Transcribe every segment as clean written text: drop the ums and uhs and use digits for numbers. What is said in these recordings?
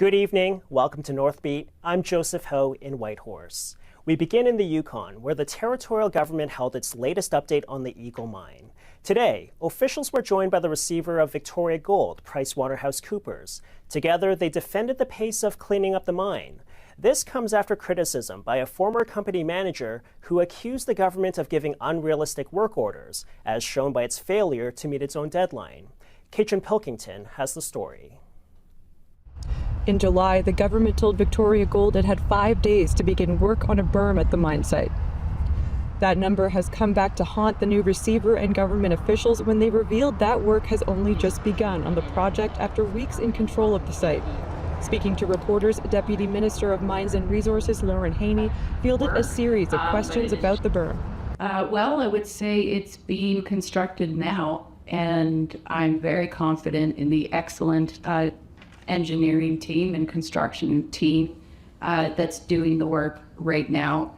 Good evening. Welcome to Northbeat. I'm Joseph Ho in Whitehorse. We begin in the Yukon, where the territorial government held its latest update on the Eagle Mine. Today, officials were joined by the receiver of Victoria Gold, PricewaterhouseCoopers. Together, they defended the pace of cleaning up the mine. This comes after criticism by a former company manager who accused the government of giving unrealistic work orders, as shown by its failure to meet its own deadline. Katrin Pilkington has the story. In July, the government told Victoria Gold it had 5 days to begin work on a berm at the mine site. That number has come back to haunt the new receiver and government officials when they revealed that work has only just begun on the project after weeks in control of the site. Speaking to reporters, Deputy Minister of Mines and Resources Lauren Haney fielded a series of questions about the berm. Well, I would say it's being constructed now, and I'm very confident in the excellent engineering team and construction team that's doing the work right now.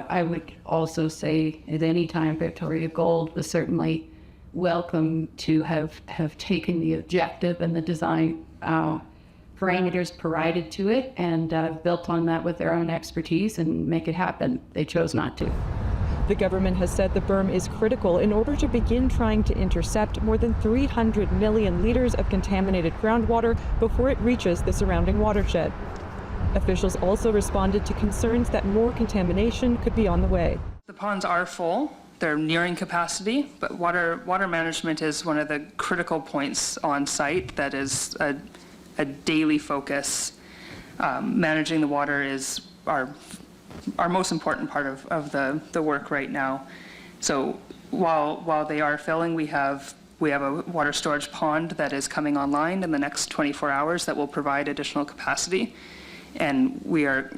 I would also say at any time Victoria Gold was certainly welcome to have taken the objective and the design parameters provided to it and built on that with their own expertise and make it happen. They chose not to. The government has said the berm is critical in order to begin trying to intercept more than 300 million liters of contaminated groundwater before it reaches the surrounding watershed. Officials also responded to concerns that more contamination could be on the way. The ponds are full. They're nearing capacity, but water management is one of the critical points on site that is a daily focus. Managing the water is our most important part of the work right now. So while they are filling, we have a water storage pond that is coming online in the next 24 hours that will provide additional capacity, and we are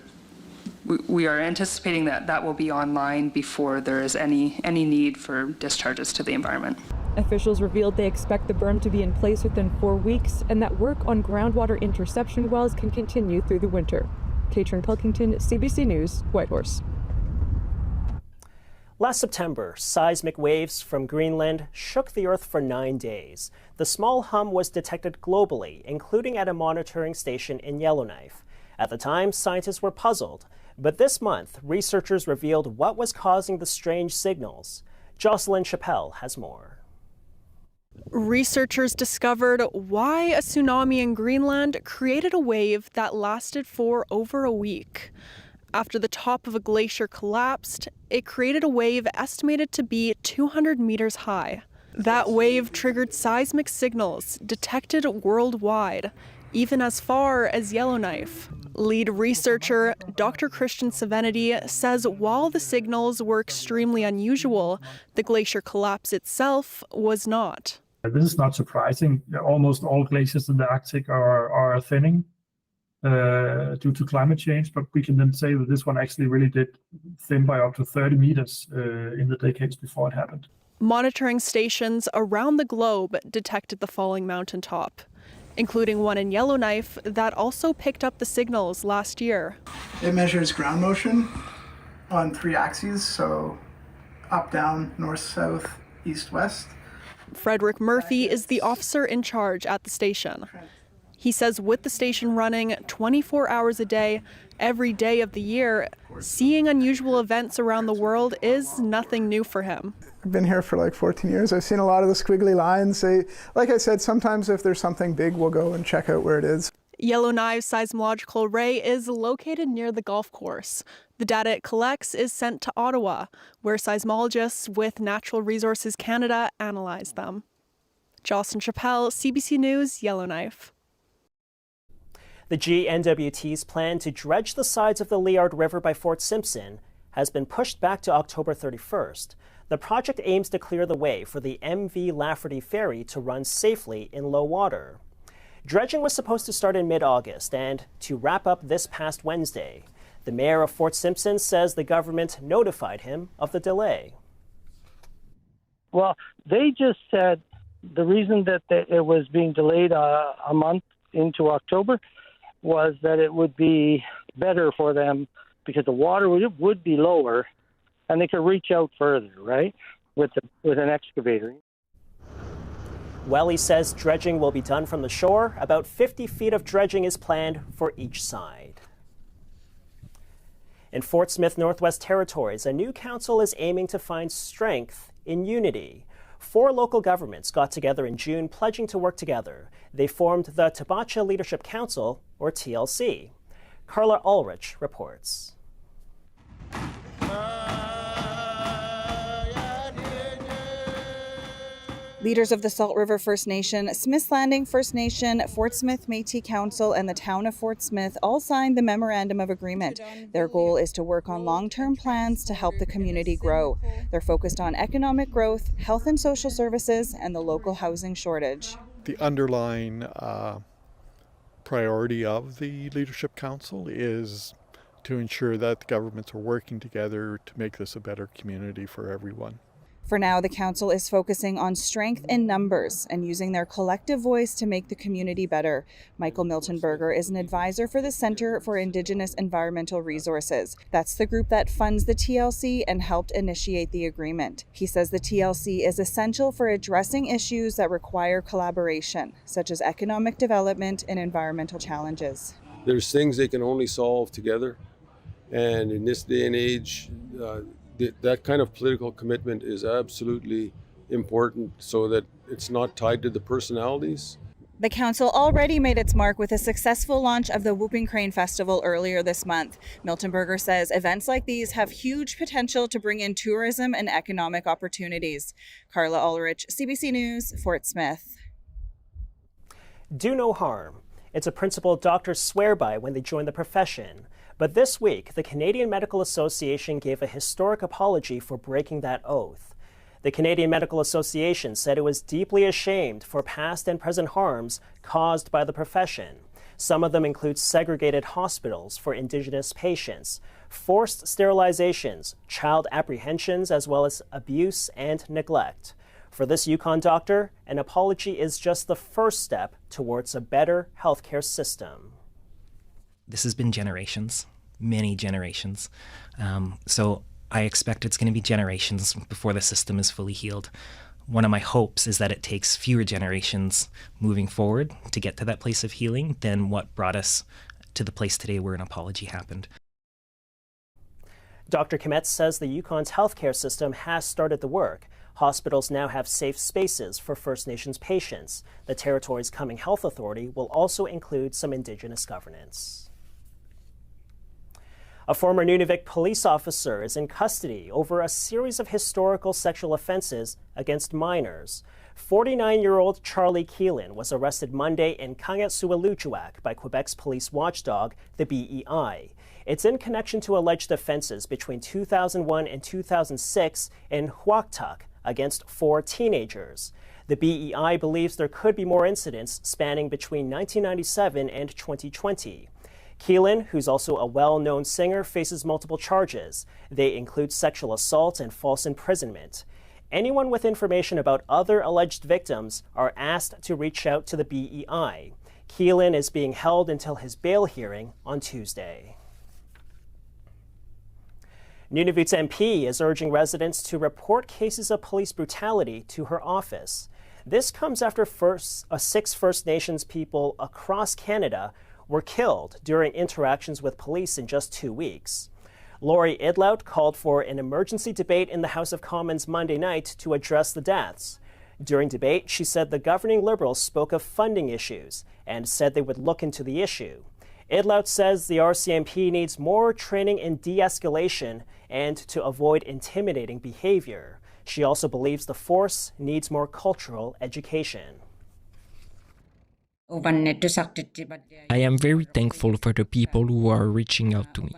anticipating that will be online before there is any need for discharges to the environment. Officials revealed they expect the berm to be in place within 4 weeks and that work on groundwater interception wells can continue through the winter. Katrin Pilkington, CBC News, Whitehorse. Last September, seismic waves from Greenland shook the Earth for 9 days. The small hum was detected globally, including at a monitoring station in Yellowknife. At the time, scientists were puzzled, but this month, researchers revealed what was causing the strange signals. Jocelyn Chappelle has more. Researchers discovered why a tsunami in Greenland created a wave that lasted for over a week. After the top of a glacier collapsed, it created a wave estimated to be 200 meters high. That wave triggered seismic signals detected worldwide, even as far as Yellowknife. Lead researcher Dr. Christian Savenity says while the signals were extremely unusual, the glacier collapse itself was not. This is not surprising. Almost all glaciers in the Arctic are thinning due to climate change, but we can then say that this one actually really did thin by up to 30 meters in the decades before it happened. Monitoring stations around the globe detected the falling mountaintop, including one in Yellowknife that also picked up the signals last year. It measures ground motion on 3 axes, so up, down, north, south, east, west. Frederick Murphy is the officer in charge at the station. He says with the station running 24 hours a day, every day of the year, seeing unusual events around the world is nothing new for him. I've been here for like 14 years. I've seen a lot of the squiggly lines. Like I said, sometimes if there's something big, we'll go and check out where it is. Yellowknife's seismological array is located near the golf course. The data it collects is sent to Ottawa, where seismologists with Natural Resources Canada analyze them. Jocelyn Chappelle, CBC News, Yellowknife. The GNWT's plan to dredge the sides of the Liard River by Fort Simpson has been pushed back to October 31st. The project aims to clear the way for the MV Lafferty ferry to run safely in low water. Dredging was supposed to start in mid-August and to wrap up this past Wednesday. The mayor of Fort Simpson says the government notified him of the delay. Well, they just said the reason that it was being delayed a month into October was that it would be better for them because the water would be lower and they could reach out further, right, with an excavator. Welly says dredging will be done from the shore. About 50 feet of dredging is planned for each side. In Fort Smith, Northwest Territories, a new council is aiming to find strength in unity. 4 local governments got together in June, pledging to work together. They formed the Tabacha Leadership Council, or TLC. Carla Ulrich reports. Leaders of the Salt River First Nation, Smith's Landing First Nation, Fort Smith Métis Council, and the town of Fort Smith all signed the Memorandum of Agreement. Their goal is to work on long-term plans to help the community grow. They're focused on economic growth, health and social services, and the local housing shortage. The underlying priority of the Leadership Council is to ensure that the governments are working together to make this a better community for everyone. For now, the council is focusing on strength in numbers and using their collective voice to make the community better. Michael Miltonberger is an advisor for the Center for Indigenous Environmental Resources. That's the group that funds the TLC and helped initiate the agreement. He says the TLC is essential for addressing issues that require collaboration, such as economic development and environmental challenges. There's things they can only solve together, and in this day and age, that kind of political commitment is absolutely important so that it's not tied to the personalities. The council already made its mark with a successful launch of the Whooping Crane Festival earlier this month. Miltonberger says events like these have huge potential to bring in tourism and economic opportunities. Carla Ulrich, CBC News, Fort Smith. Do no harm. It's a principle doctors swear by when they join the profession. But this week, the Canadian Medical Association gave a historic apology for breaking that oath. The Canadian Medical Association said it was deeply ashamed for past and present harms caused by the profession. Some of them include segregated hospitals for Indigenous patients, forced sterilizations, child apprehensions, as well as abuse and neglect. For this Yukon doctor, an apology is just the first step towards a better healthcare system. This has been generations, many generations. So I expect it's going to be generations before the system is fully healed. One of my hopes is that it takes fewer generations moving forward to get to that place of healing than what brought us to the place today where an apology happened. Dr. Kometz says the Yukon's healthcare system has started the work. Hospitals now have safe spaces for First Nations patients. The territory's coming health authority will also include some Indigenous governance. A former Nunavik police officer is in custody over a series of historical sexual offenses against minors. 49-year-old Charlie Keelan was arrested Monday in Kangetsualuchuak by Quebec's police watchdog, the BEI. It's in connection to alleged offenses between 2001 and 2006 in Huaktuk against 4 teenagers. The BEI believes there could be more incidents spanning between 1997 and 2020. Keelan, who's also a well-known singer, faces multiple charges. They include sexual assault and false imprisonment. Anyone with information about other alleged victims are asked to reach out to the BEI. Keelan is being held until his bail hearing on Tuesday. Nunavut's MP is urging residents to report cases of police brutality to her office. This comes after 6 First Nations people across Canada were killed during interactions with police in just 2 weeks. Lori Idlout called for an emergency debate in the House of Commons Monday night to address the deaths. During debate, she said the governing Liberals spoke of funding issues and said they would look into the issue. Idlout says the RCMP needs more training in de-escalation and to avoid intimidating behavior. She also believes the force needs more cultural education. I am very thankful for the people who are reaching out to me.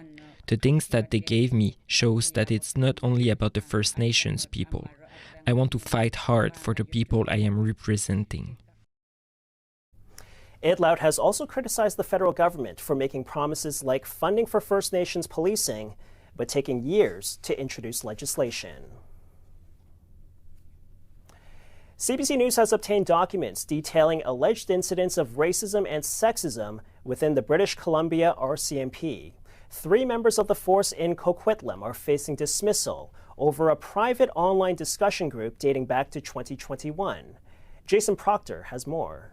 The things that they gave me shows that it's not only about the First Nations people. I want to fight hard for the people I am representing. Idlout has also criticized the federal government for making promises like funding for First Nations policing, but taking years to introduce legislation. CBC News has obtained documents detailing alleged incidents of racism and sexism within the British Columbia RCMP. 3 members of the force in Coquitlam are facing dismissal over a private online discussion group dating back to 2021. Jason Proctor has more.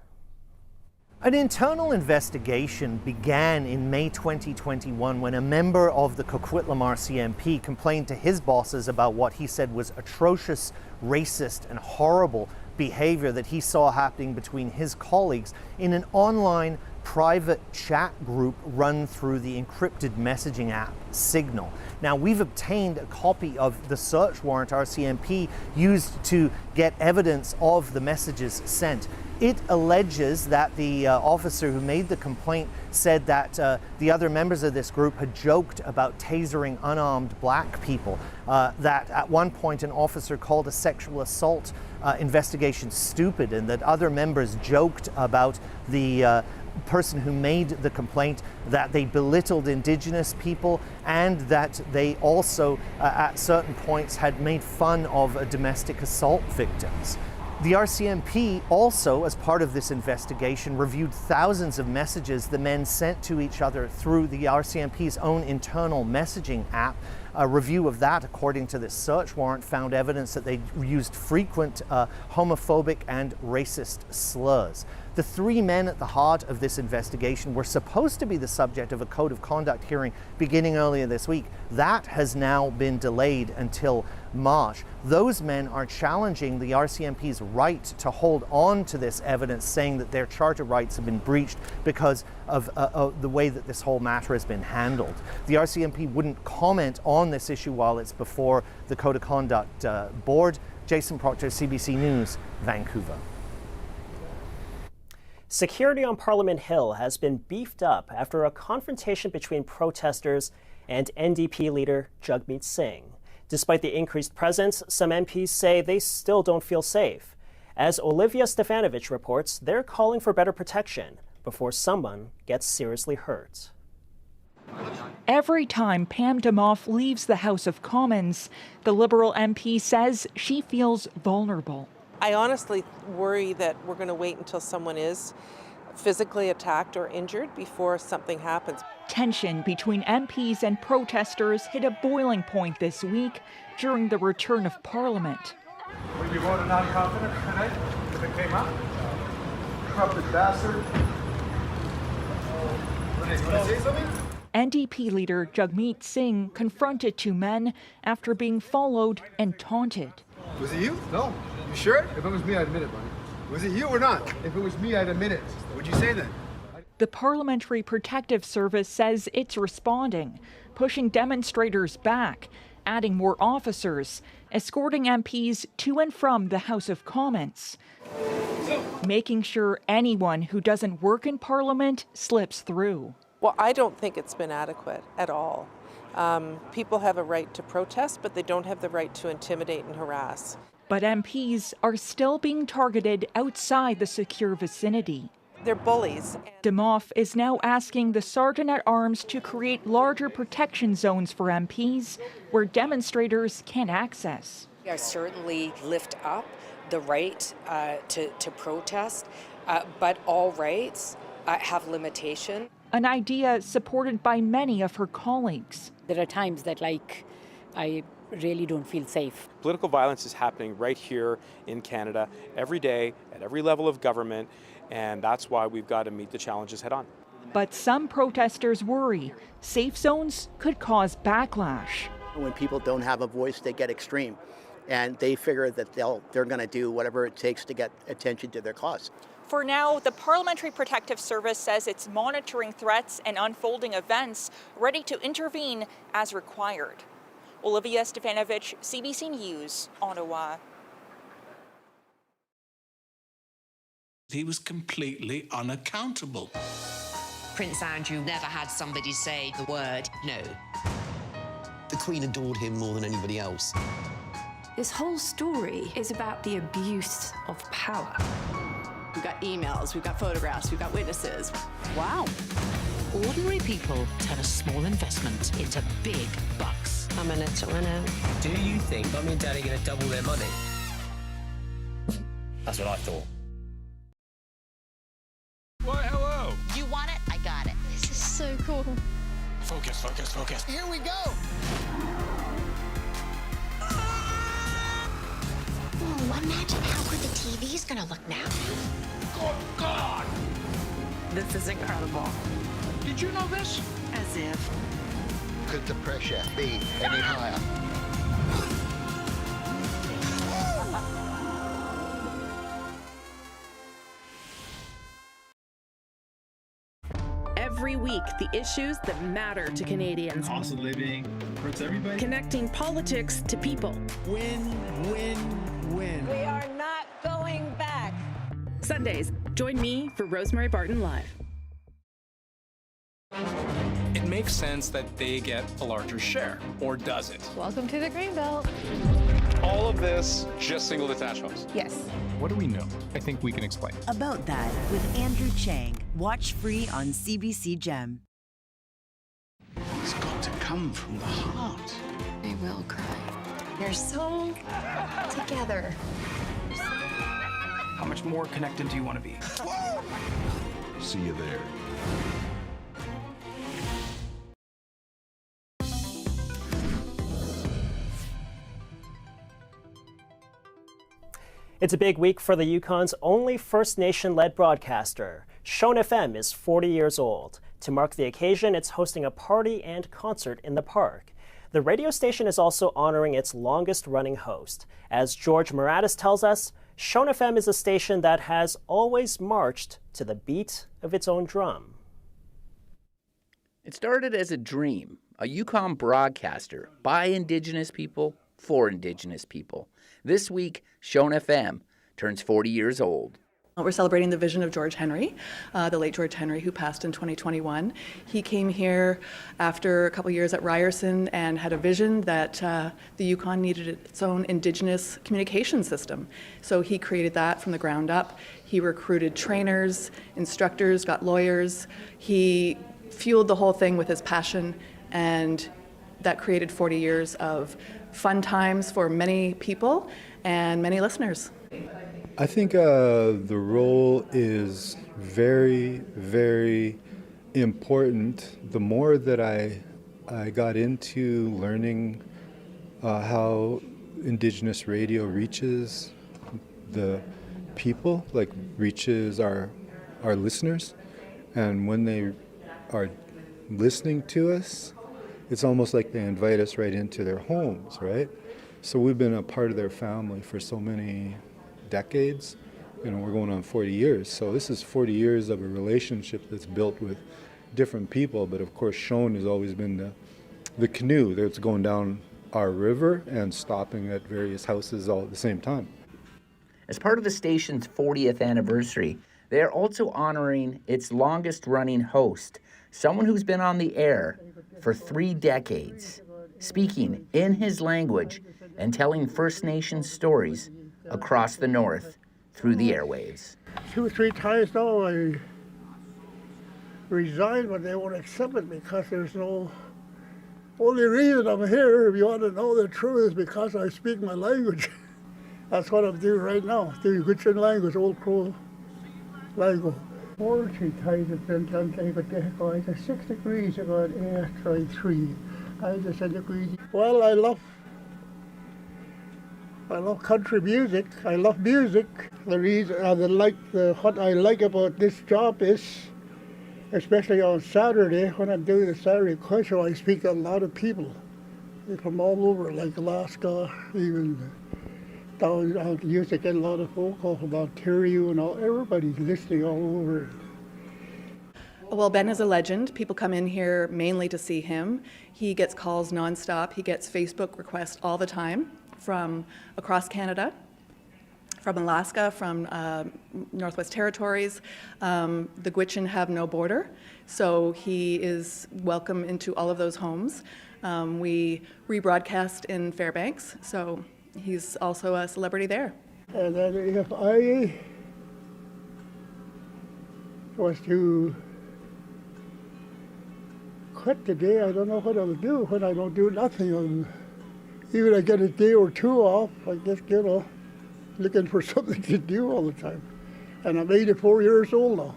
An internal investigation began in May 2021 when a member of the Coquitlam RCMP complained to his bosses about what he said was atrocious, racist, and horrible behavior that he saw happening between his colleagues in an online private chat group run through the encrypted messaging app Signal. Now, we've obtained a copy of the search warrant RCMP used to get evidence of the messages sent. It alleges that the officer who made the complaint said that the other members of this group had joked about tasering unarmed black people, that at one point an officer called a sexual assault investigation stupid, and that other members joked about the person who made the complaint, that they belittled Indigenous people, and that they also at certain points had made fun of domestic assault victims. The RCMP also, as part of this investigation, reviewed thousands of messages the men sent to each other through the RCMP's own internal messaging app. A review of that, according to this search warrant, found evidence that they used frequent homophobic and racist slurs. The three men at the heart of this investigation were supposed to be the subject of a code of conduct hearing beginning earlier this week. That has now been delayed until March. Those men are challenging the RCMP's right to hold on to this evidence, saying that their charter rights have been breached because of the way that this whole matter has been handled. The RCMP wouldn't comment on this issue while it's before the Code of Conduct Board. Jason Proctor, CBC News, Vancouver. Security on Parliament Hill has been beefed up after a confrontation between protesters and NDP leader Jagmeet Singh. Despite the increased presence, some MPs say they still don't feel safe. As Olivia Stefanovich reports, they're calling for better protection before someone gets seriously hurt. Every time Pam Demoff leaves the House of Commons, the Liberal MP says she feels vulnerable. I honestly worry that we're going to wait until someone is physically attacked or injured before something happens. Tension between MPs and protesters hit a boiling point this week during the return of Parliament. Would you vote a non-confidence tonight if it came up? Corrupted bastard. Want to say something? NDP leader Jagmeet Singh confronted two men after being followed and taunted. Was it you? No. You sure? If it was me, I'd admit it, buddy. Was it you or not? If it was me, I'd admit it. What'd you say then? The Parliamentary Protective Service says it's responding, pushing demonstrators back, adding more officers, escorting MPs to and from the House of Commons, making sure anyone who doesn't work in Parliament slips through. Well, I don't think it's been adequate at all. People have a right to protest, but they don't have the right to intimidate and harass. But MPs are still being targeted outside the secure vicinity. They're bullies. Demoff is now asking the Sergeant-at-Arms to create larger protection zones for MPs where demonstrators can't access. I certainly lift up the right to protest, but all rights have limitation. An idea supported by many of her colleagues. There are times that, I really don't feel safe. Political violence is happening right here in Canada every day at every level of government, and that's why we've got to meet the challenges head on. But some protesters worry safe zones could cause backlash. When people don't have a voice, they get extreme, and they figure that they're going to do whatever it takes to get attention to their cause. For now, the Parliamentary Protective Service says it's monitoring threats and unfolding events, ready to intervene as required. Olivia Stefanovich, CBC News, Ottawa. He was completely unaccountable. Prince Andrew never had somebody say the word no. The Queen adored him more than anybody else. This whole story is about the abuse of power. We've got emails, we've got photographs, we've got witnesses. Wow. Ordinary people turn a small investment into big bucks. I'm in it to win it. Do you think Mummy and Daddy are going to double their money? That's what I thought. Why, hello. You want it? I got it. This is so cool. Focus, focus, focus. Here we go. Oh, imagine how good the TV is gonna look now. Good God! This is incredible. Did you know this? As if. Could the pressure be any higher? Every week, the issues that matter to Canadians. Cost of living hurts everybody. Connecting politics to people. Win, win, win. We are not going back. Sundays, join me for Rosemary Barton Live. It makes sense that they get a larger share, or does it? Welcome to the Greenbelt. All of this, just single detached homes? Yes. What do we know? I think we can explain. About that with Andrew Chang. Watch free on CBC Gem. It's got to come from the heart. I will cry. You're so together. How much more connected do you want to be? See you there. It's a big week for the Yukon's only First Nation-led broadcaster. Shone FM is 40 years old. To mark the occasion, it's hosting a party and concert in the park. The radio station is also honoring its longest-running host. As George Moratis tells us, Shone FM is a station that has always marched to the beat of its own drum. It started as a dream, a Yukon broadcaster by Indigenous people for Indigenous people. This week, Shone FM turns 40 years old. We're celebrating the vision of George Henry, the late George Henry, who passed in 2021. He came here after a couple years at Ryerson and had a vision that the Yukon needed its own Indigenous communication system. So he created that from the ground up. He recruited trainers, instructors, got lawyers. He fueled the whole thing with his passion, and that created 40 years of fun times for many people and many listeners. I think the role is very, very important. The more that I got into learning how Indigenous radio reaches the people, like reaches our listeners, and when they are listening to us, it's almost like they invite us right into their homes, right? So we've been a part of their family for so many decades. You know, we're going on 40 years. So this is 40 years of a relationship that's built with different people. But of course, Shone has always been the canoe that's going down our river and stopping at various houses all at the same time. As part of the station's 40th anniversary, they are also honoring its longest-running host, someone who's been on the air for 3 decades, speaking in his language and telling First Nations stories across the north through the airwaves. 2 or 3 times now I resigned, but they won't accept it because there's no... Only reason I'm here, if you want to know the truth, is because I speak my language. That's what I'm doing right now, doing Gwich'in language, Old Crow language. 4 or 3 times I've been done, I got 6 degrees, I got air, try 3. I just said degrees. Well, I love country music. I love music. The reason what I like about this job is, especially on Saturday, when I'm doing the Saturday quiz show, I speak to a lot of people from all over, like Alaska, even down out music, and a lot of folk off of Ontario and all. Everybody's listening all over. Well, Ben is a legend. People come in here mainly to see him. He gets calls nonstop. He gets Facebook requests all the time from across Canada, from Alaska, from Northwest Territories. The Gwich'in have no border, so he is welcome into all of those homes. We rebroadcast in Fairbanks, so he's also a celebrity there. And then if I was to quit today, I don't know what I'll do when I don't do nothing. Even I get a day or 2 off, I just, looking for something to do all the time. And I'm 84 years old now.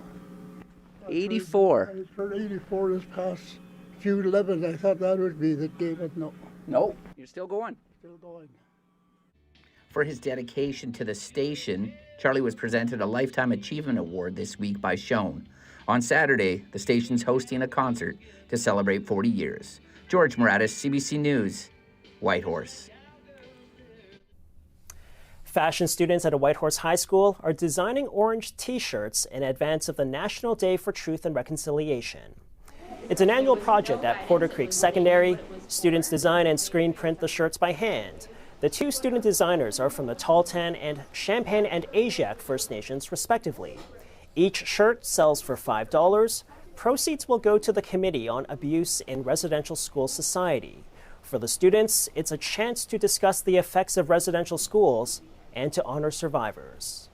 84? I turned 84 this past June 11th. I thought that would be the day, but no. No, you're still going. Still going. For his dedication to the station, Charlie was presented a Lifetime Achievement Award this week by Shone. On Saturday, the station's hosting a concert to celebrate 40 years. George Moratis, CBC News, Whitehorse. Fashion students at a Whitehorse High School are designing orange t-shirts in advance of the National Day for Truth and Reconciliation. It's an annual project at Porter Creek Secondary. Students design and screen print the shirts by hand. The two student designers are from the Tahltan and Champagne and Asiatic First Nations, respectively. Each shirt sells for $5. Proceeds will go to the Committee on Abuse in Residential School Society. For the students, it's a chance to discuss the effects of residential schools and to honor survivors.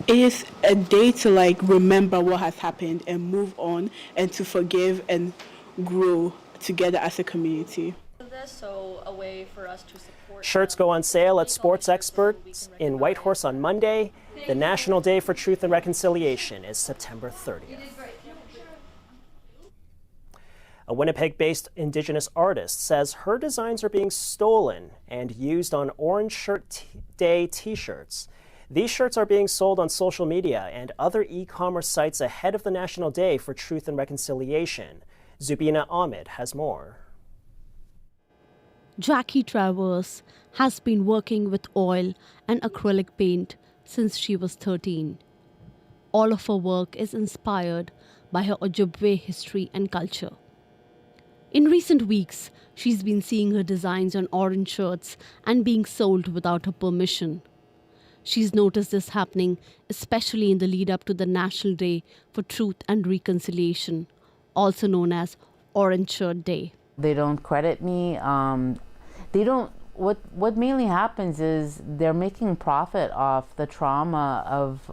It's a day to remember what has happened and move on and to forgive and grow together as a community. So a way for us to support. Shirts go on sale at Sports Experts in Whitehorse on Monday. The National Day for Truth and Reconciliation is September 30th. A Winnipeg-based Indigenous artist says her designs are being stolen and used on Orange Shirt Day t-shirts. These shirts are being sold on social media and other e-commerce sites ahead of the National Day for Truth and Reconciliation. Zubina Ahmed has more. Jackie Travers has been working with oil and acrylic paint since she was 13. All of her work is inspired by her Ojibwe history and culture. In recent weeks, she's been seeing her designs on orange shirts and being sold without her permission. She's noticed this happening, especially in the lead up to the National Day for Truth and Reconciliation, also known as Orange Shirt Day. They don't credit me. What mainly happens is they're making profit off the trauma of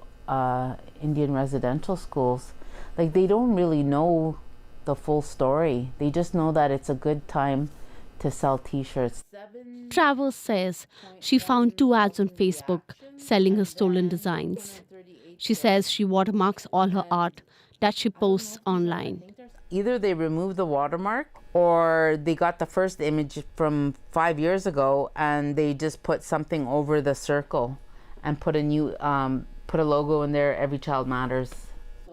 Indian residential schools. They don't really know the full story. They just know that it's a good time to sell t-shirts. Travers says she found 2 ads on Facebook selling her stolen designs. She says she watermarks all her art that she posts online. Either they remove the watermark or they got the first image from 5 years ago and they just put something over the circle and put a logo in there, Every Child Matters.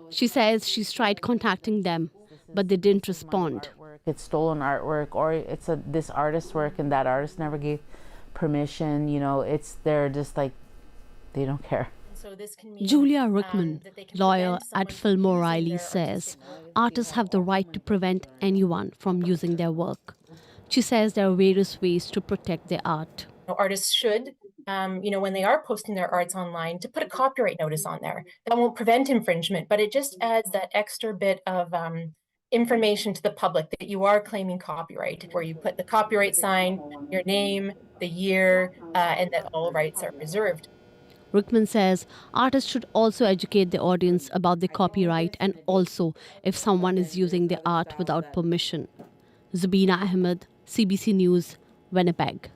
She says she's tried contacting them, but they didn't respond. It's stolen artwork, or it's this artist's work and that artist never gave permission. They're just they don't care. Julia Rickman, lawyer at Fillmore Riley, says artists have the right to prevent anyone from using their work. She says there are various ways to protect their art. Artists should, when they are posting their arts online, to put a copyright notice on there. That won't prevent infringement, but it just adds that extra bit of information to the public that you are claiming copyright, where you put the copyright sign, your name, the year, and that all rights are reserved. Rickman says artists should also educate the audience about the copyright and also if someone is using their art without permission. Zubina Ahmed, CBC News, Winnipeg.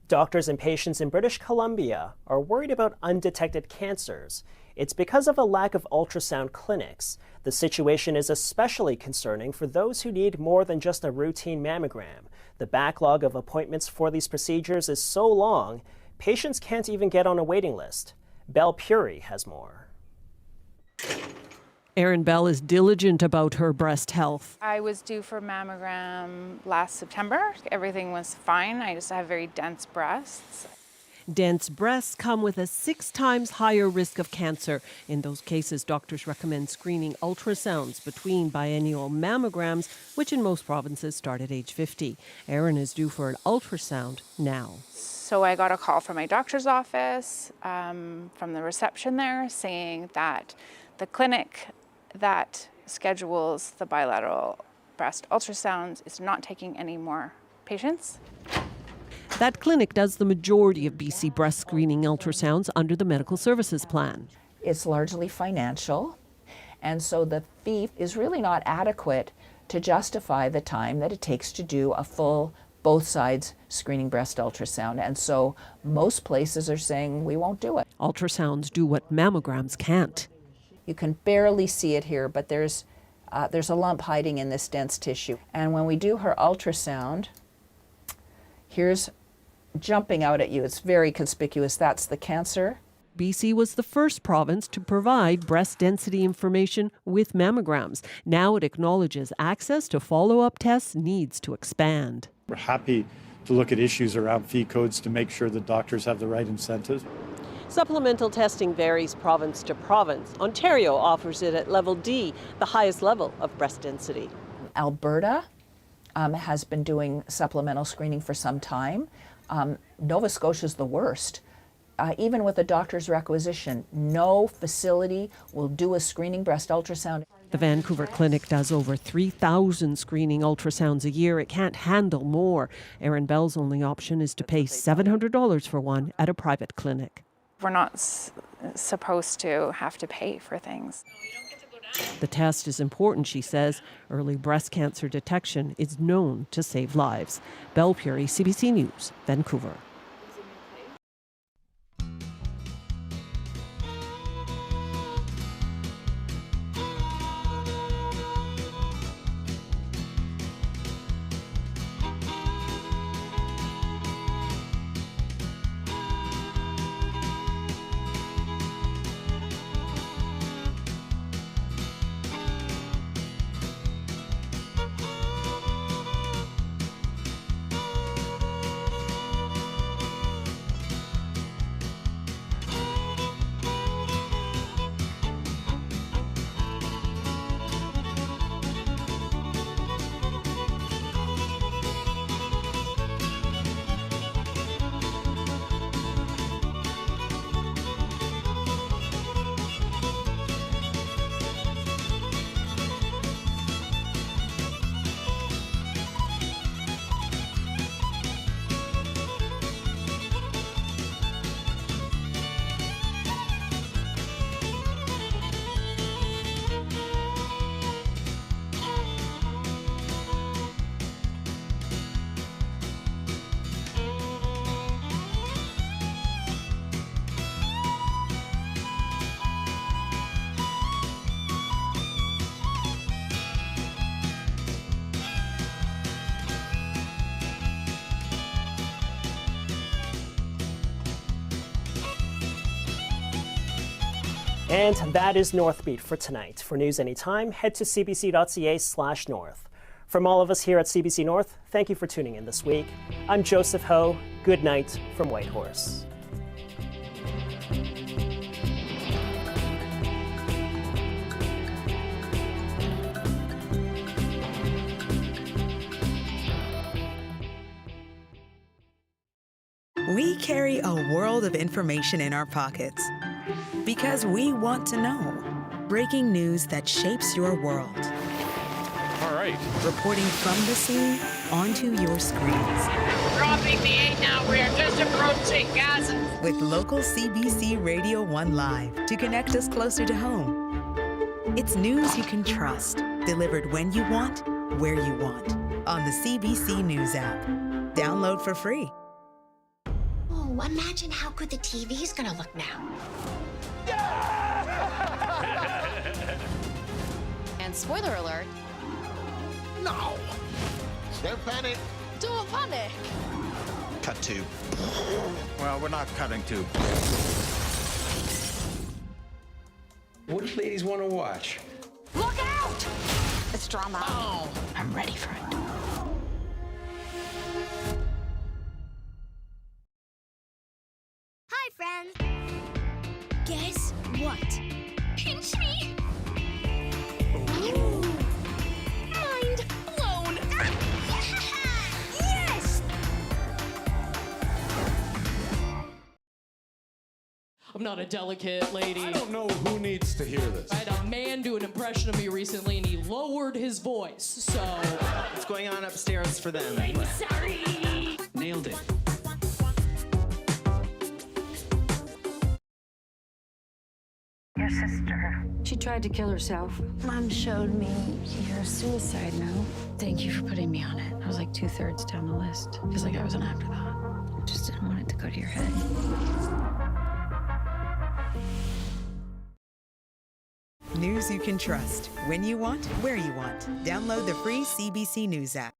Doctors and patients in British Columbia are worried about undetected cancers. It's because of a lack of ultrasound clinics. The situation is especially concerning for those who need more than just a routine mammogram. The backlog of appointments for these procedures is so long, patients can't even get on a waiting list. Belle Puri has more. Erin Bell is diligent about her breast health. I was due for a mammogram last September. Everything was fine. I just have very dense breasts. Dense breasts come with a 6 times higher risk of cancer. In those cases, doctors recommend screening ultrasounds between biennial mammograms, which in most provinces start at age 50. Erin is due for an ultrasound now. So I got a call from my doctor's office, from the reception there, saying that the clinic that schedules the bilateral breast ultrasounds is not taking any more patients. That clinic does the majority of BC breast screening ultrasounds under the Medical Services Plan. It's largely financial, and so the fee is really not adequate to justify the time that it takes to do a full, both sides screening breast ultrasound. And so most places are saying we won't do it. Ultrasounds do what mammograms can't. You can barely see it here, but there's a lump hiding in this dense tissue. And when we do her ultrasound, Here's jumping out at you. It's very conspicuous. That's the cancer. BC was the first province to provide breast density information with mammograms. Now it acknowledges access to follow-up tests needs to expand. We're happy to look at issues around fee codes to make sure that doctors have the right incentives. Supplemental testing varies province to province. Ontario offers it at level D, the highest level of breast density. Alberta has been doing supplemental screening for some time. Nova Scotia's the worst. Even with a doctor's requisition, no facility will do a screening breast ultrasound. The Vancouver Clinic does over 3,000 screening ultrasounds a year. It can't handle more. Erin Bell's only option is to pay $700 for one at a private clinic. We're not supposed to have to pay for things. The test is important, she says. Early breast cancer detection is known to save lives. Belle Puri, CBC News, Vancouver. And that is Northbeat for tonight. For news anytime, head to cbc.ca/north. From all of us here at CBC North, thank you for tuning in this week. I'm Joseph Ho. Good night from Whitehorse. We carry a world of information in our pockets because we want to know. Breaking news that shapes your world. All right. Reporting from the scene onto your screens. Dropping the 8 now. We are just approaching Gaza. With local CBC Radio 1 Live to connect us closer to home. It's news you can trust, delivered when you want, where you want. On the CBC News app. Download for free. Oh, imagine how good the TV is gonna look now. And spoiler alert. No! Don't panic. Don't panic. Cut to. Well, we're not cutting to. What do you ladies want to watch? Look out! It's drama. Oh. I'm ready for it. Hi, friends. Guess what? Pinch me. Ooh. Mind blown. Yes! I'm not a delicate lady. I don't know who needs to hear this. I had a man do an impression of me recently, and he lowered his voice, so... What's going on upstairs for them? I'm sorry. Nailed it. Your sister. She tried to kill herself. Mom showed me your suicide note. Thank you for putting me on it. I was like 2/3 down the list. Feels like I was an afterthought. I just didn't want it to go to your head. News you can trust, when you want, where you want. Download the free CBC News app.